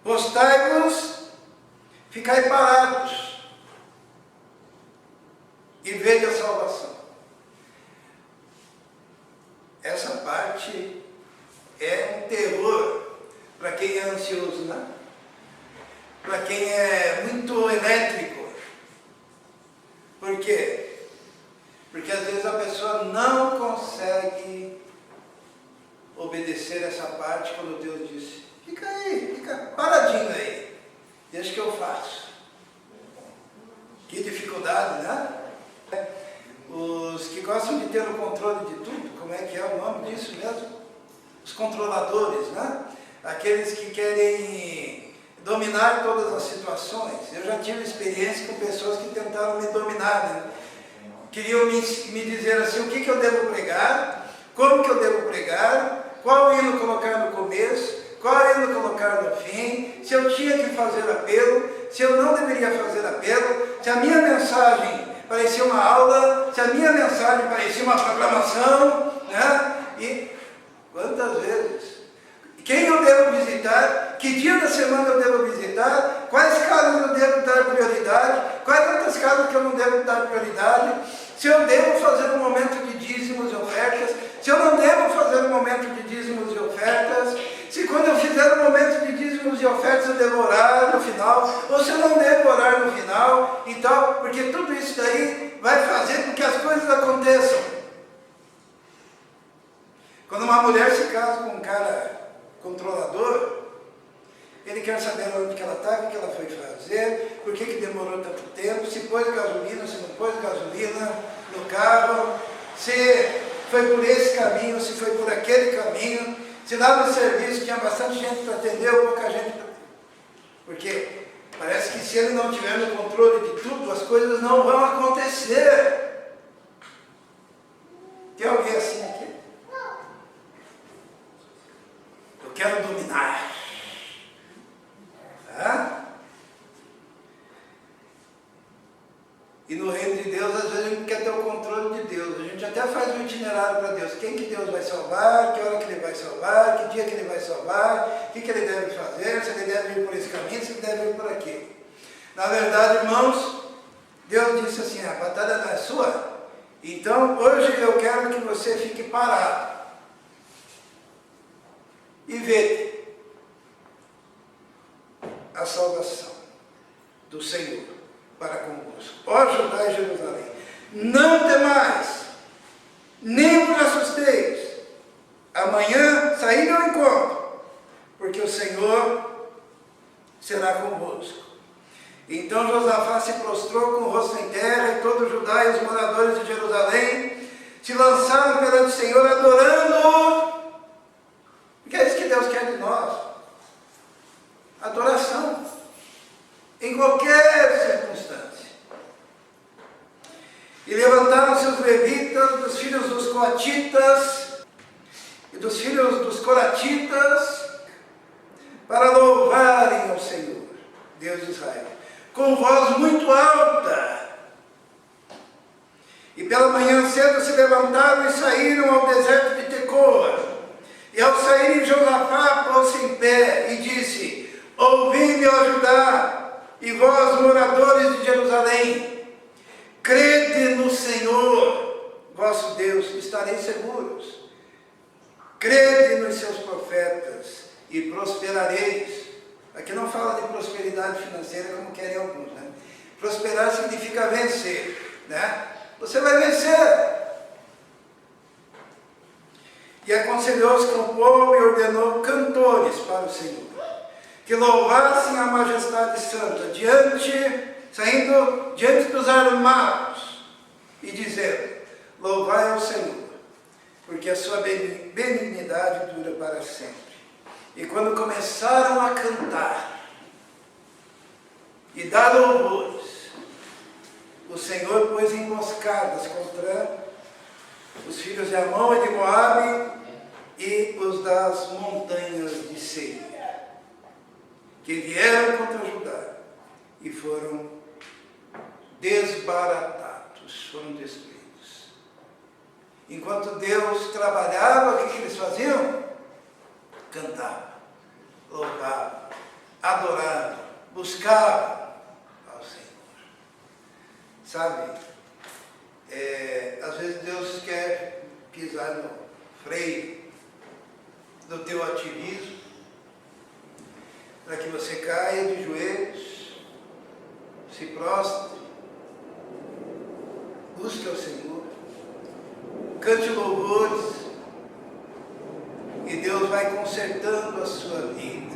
Postai-vos, ficai parados, e vede a salvação. Essa parte é um terror para quem é ansioso, né? Para quem é muito elétrico. Por quê? Porque às vezes a pessoa não consegue obedecer essa parte quando Deus diz: fica aí, fica paradinho aí, deixa que eu faço. Que dificuldade, né? Os que gostam de ter o controle de tudo, como é que é o nome disso mesmo? Os controladores, né? Aqueles que querem dominar todas as situações. Eu já tive experiência com pessoas que tentaram me dominar, né? Queriam me dizer assim: o que eu devo pregar, como que eu devo pregar, qual hino colocar no começo, qual hino colocar no fim, se eu tinha que fazer apelo, se eu não deveria fazer apelo, se a minha mensagem parecia uma aula, se a minha mensagem parecia uma proclamação, né? E quantas vezes? Quem eu devo visitar? Que dia da semana eu devo visitar? Quais casas eu devo dar prioridade? Quais outras casas que eu não devo dar prioridade? Se eu devo fazer um momento de dízimos e ofertas? Se eu não devo fazer um momento de dízimos e ofertas? Se quando eu fizer um momento de dízimos e ofertas eu devo orar no final? Ou se eu não devo orar no final e tal? Porque tudo isso daí vai fazer com que as coisas aconteçam. Quando uma mulher se casa com um cara controlador, ele quer saber onde que ela está, o que ela foi fazer, por que demorou tanto tempo, se pôs gasolina, se não pôs gasolina no carro, se foi por esse caminho, se foi por aquele caminho, se lá no serviço tinha bastante gente para atender ou pouca gente para atender. Porque parece que se ele não tiver no controle de tudo, as coisas não vão acontecer. Tem alguém assim aqui? Eu quero dominar. Tá? E no reino de Deus, às vezes a gente quer ter o controle de Deus. A gente até faz um itinerário para Deus. Quem que Deus vai salvar, que hora que Ele vai salvar, que dia que Ele vai salvar, o que Ele deve fazer, se Ele deve ir por esse caminho, se Ele deve ir por aqui. Na verdade, irmãos, Deus disse assim, a batalha não é sua. Então, hoje eu quero que você fique parado. E vê a salvação do Senhor para convosco. Ó Judá e Jerusalém, não temais, nem vos assusteis. Amanhã saí ao encontro, porque o Senhor será convosco. Então Josafá se prostrou com o rosto em terra, e todo Judá e os moradores de Jerusalém se lançaram perante o Senhor, adorando-o. Porque é isso que Deus quer de nós. Adoração. Em qualquer circunstância. E levantaram-se os levitas, dos filhos dos coatitas e dos filhos dos coratitas, para louvarem ao Senhor, Deus de Israel, com voz muito alta. E pela manhã cedo se levantaram e saíram ao deserto de Tecoa. E ao saírem, Josafá pôs-se em pé e disse: ouvi-me, ó Judá, e vós, moradores de Jerusalém, crede no Senhor, vosso Deus, e estareis seguros. Crede nos seus profetas e prosperareis. Aqui não fala de prosperidade financeira como querem alguns, né? Prosperar significa vencer, né? Você vai vencer. E aconselhou-se com o povo e ordenou cantores para o Senhor, que louvassem a majestade santa, saindo diante dos armados, e dizendo: louvai ao Senhor, porque a sua benignidade dura para sempre. E quando começaram a cantar e dar louvores, o Senhor pôs emboscadas contra os filhos de Amon e de Moabe e os das montanhas de Seir, que vieram contra Judá e foram desbaratados, foram destruídos. Enquanto Deus trabalhava, o que eles faziam? Cantavam, louvavam, adoravam, buscavam ao Senhor. Sabe? Às vezes Deus quer pisar no freio do teu ativismo, para que você caia de joelhos, se prostre, busque ao Senhor, cante louvores, e Deus vai consertando a sua vida.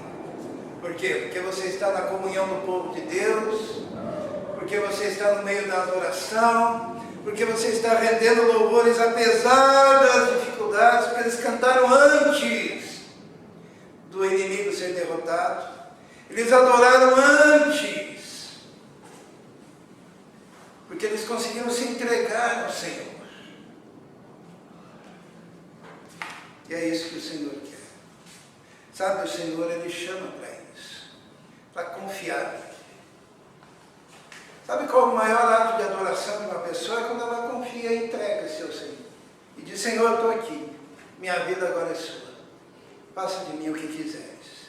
Por quê? Porque você está na comunhão do povo de Deus, porque você está no meio da adoração, porque você está rendendo louvores apesar das dificuldades, porque eles cantaram antes do inimigo ser derrotado, eles adoraram antes, porque eles conseguiram se entregar ao Senhor. E é isso que o Senhor quer. Sabe, o Senhor, Ele chama para isso, para confiar. Sabe qual é o maior ato de adoração coração de uma pessoa é quando ela confia e entrega-se ao Senhor. E diz, Senhor, eu estou aqui, minha vida agora é sua. Faça de mim o que quiseres.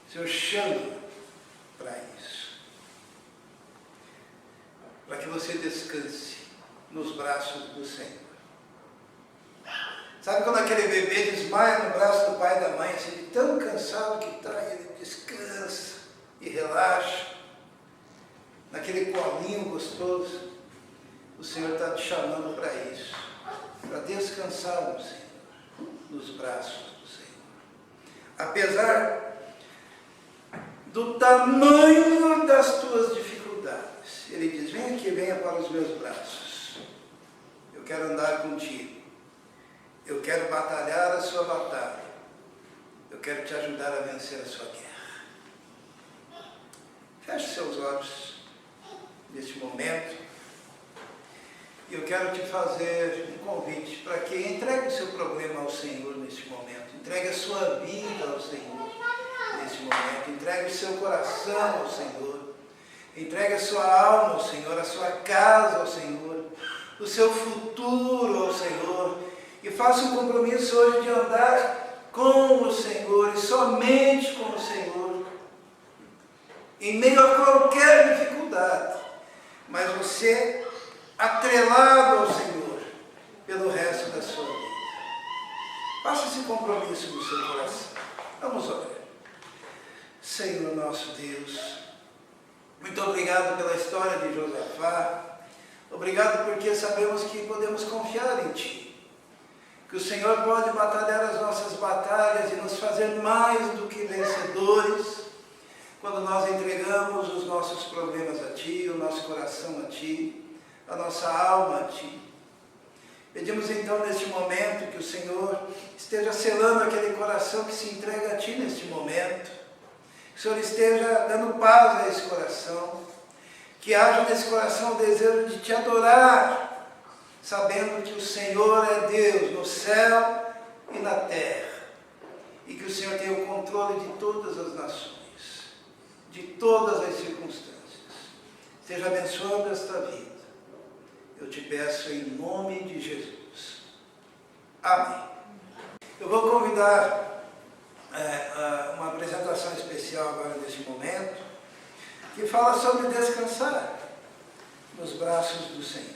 O Senhor chama para isso. Para que você descanse nos braços do Senhor. Sabe quando aquele bebê desmaia no braço do pai e da mãe, assim, de tão cansado que está, ele descansa e relaxa, naquele colinho gostoso? O Senhor está te chamando para isso, para descansar no Senhor, nos braços do Senhor. Apesar do tamanho das tuas dificuldades, Ele diz, vem aqui, venha para os meus braços. Eu quero andar contigo. Eu quero batalhar a sua batalha. Eu quero te ajudar a vencer a sua guerra. Feche seus olhos neste momento. E eu quero te fazer um convite para que entregue o seu problema ao Senhor neste momento. Entregue a sua vida ao Senhor neste momento. Entregue o seu coração ao Senhor. Entregue a sua alma ao Senhor, a sua casa ao Senhor, o seu futuro ao Senhor. E faça um compromisso hoje de andar com o Senhor e somente com o Senhor, em meio a qualquer dificuldade, mas você atrelado ao Senhor pelo resto da sua vida. Faça esse compromisso no seu coração. Vamos orar. Senhor nosso Deus, muito obrigado pela história de Josafá. Obrigado porque sabemos que podemos confiar em Ti. Que o Senhor pode batalhar as nossas batalhas e nos fazer mais do que vencedores quando nós entregamos os nossos problemas a Ti, o nosso coração a Ti, a nossa alma a Ti. Pedimos então neste momento que o Senhor esteja selando aquele coração que se entrega a Ti neste momento. Que o Senhor esteja dando paz a esse coração. Que haja nesse coração o desejo de Te adorar, sabendo que o Senhor é Deus no céu e na terra, e que o Senhor tem o controle de todas as nações, de todas as circunstâncias. Esteja abençoando esta vida. Eu te peço em nome de Jesus. Amém. Eu vou convidar uma apresentação especial agora neste momento, que fala sobre descansar nos braços do Senhor.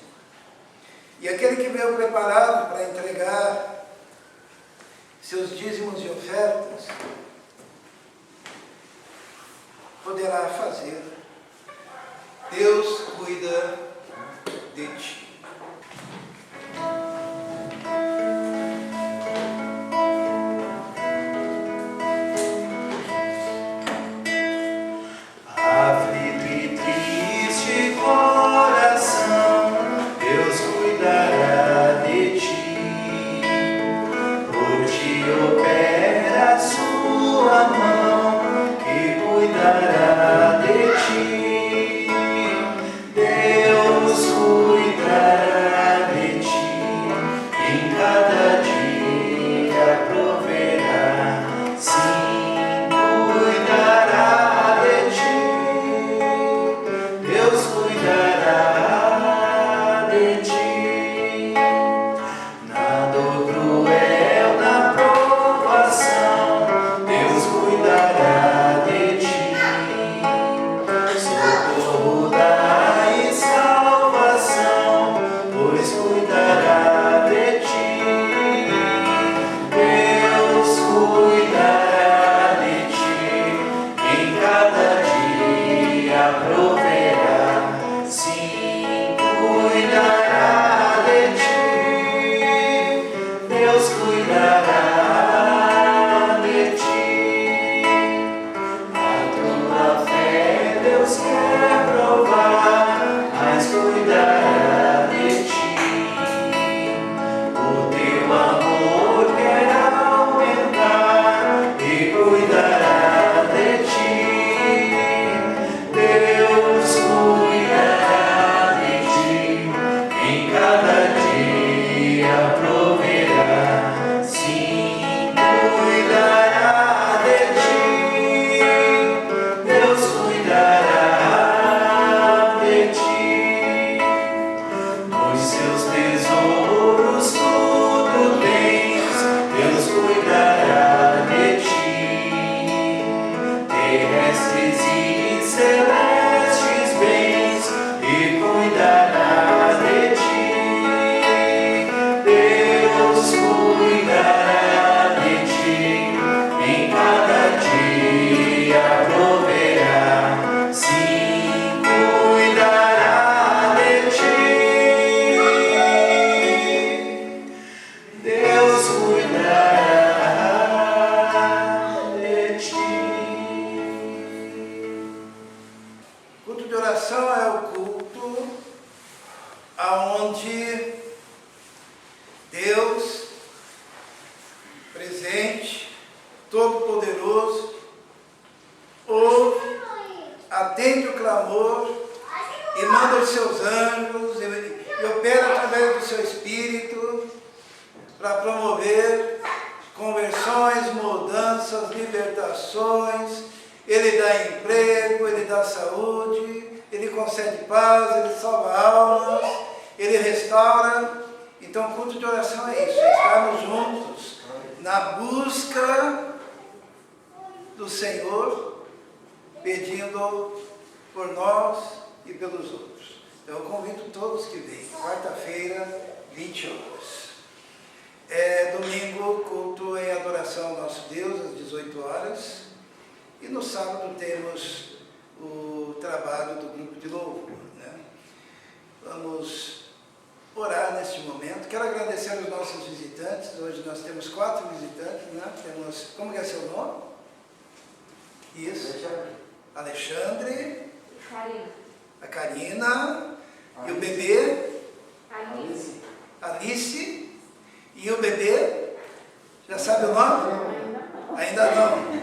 E aquele que veio preparado para entregar seus dízimos e ofertas, poderá fazer. Deus cuida de ti. Deus os seus anjos e opera através do seu Espírito para promover conversões, mudanças, libertações. Ele dá emprego, Ele dá saúde, Ele concede paz, Ele salva almas, Ele restaura. Então o culto de oração é isso, é estarmos juntos na busca do Senhor, pedindo por nós e pelos outros. Então eu convido todos que vêm, quarta-feira, 20 horas. Domingo, culto em adoração ao nosso Deus, às 18 horas. E no sábado temos o trabalho do grupo de louvor, né? Vamos orar neste momento. Quero agradecer aos nossos visitantes. Hoje nós temos 4 visitantes, né? Temos, como que é seu nome? Isso. Alexandre. A Karina. E o bebê? Alice. E o bebê? Já sabe o nome? Ainda não.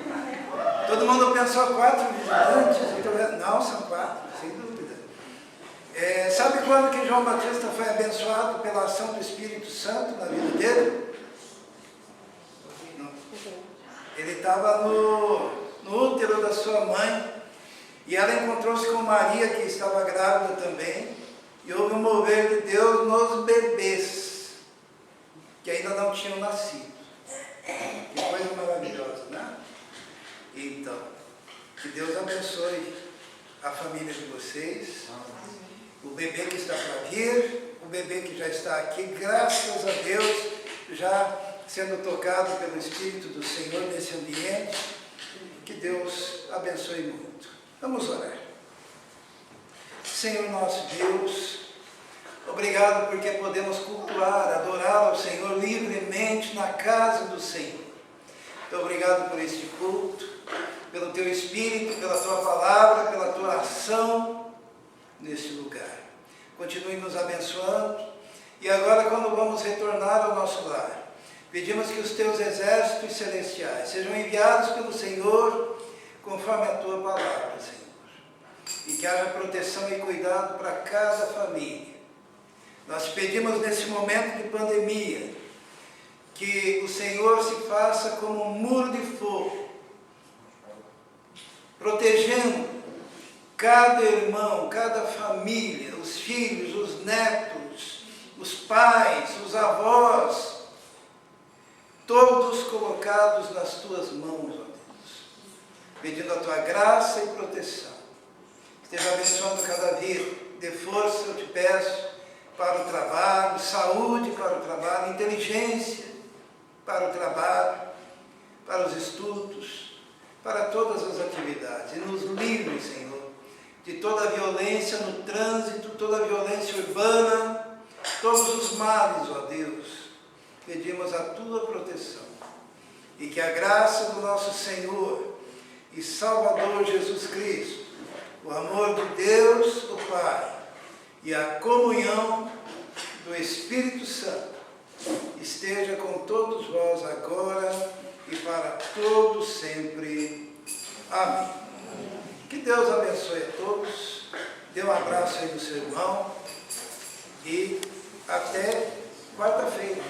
Todo mundo pensou 4 visitantes? Não, são 4, sem dúvida. Sabe quando que João Batista foi abençoado pela ação do Espírito Santo na vida dele? Não. Ele estava no útero da sua mãe e ela encontrou-se com Maria, que estava grávida também, e houve um mover de Deus nos bebês que ainda não tinham nascido. Que coisa maravilhosa, né? Então, que Deus abençoe a família de vocês, o bebê que está para vir, o bebê que já está aqui, graças a Deus, já sendo tocado pelo Espírito do Senhor nesse ambiente. Que Deus abençoe muito. Vamos orar. Senhor nosso Deus, obrigado porque podemos cultuar, adorar ao Senhor livremente na casa do Senhor. Muito obrigado por este culto, pelo Teu Espírito, pela Tua palavra, pela Tua ação neste lugar. Continue nos abençoando. E agora, quando vamos retornar ao nosso lar, pedimos que os Teus exércitos celestiais sejam enviados pelo Senhor conforme a Tua palavra, Senhor. E que haja proteção e cuidado para cada família. Nós te pedimos nesse momento de pandemia, que o Senhor se faça como um muro de fogo, protegendo cada irmão, cada família, os filhos, os netos, os pais, os avós, todos colocados nas Tuas mãos, ó Deus, pedindo a Tua graça e proteção. Esteja abençoando cada vida, dê força, eu te peço, para o trabalho, saúde para o trabalho, inteligência para o trabalho, para os estudos, para todas as atividades. E nos livre, Senhor, de toda a violência no trânsito, toda a violência urbana, todos os males, ó Deus. Pedimos a Tua proteção. E que a graça do nosso Senhor e Salvador Jesus Cristo, o amor de Deus, o Pai, e a comunhão do Espírito Santo esteja com todos vós agora e para todos sempre. Amém. Que Deus abençoe a todos. Dê um abraço aí do seu irmão e até quarta-feira.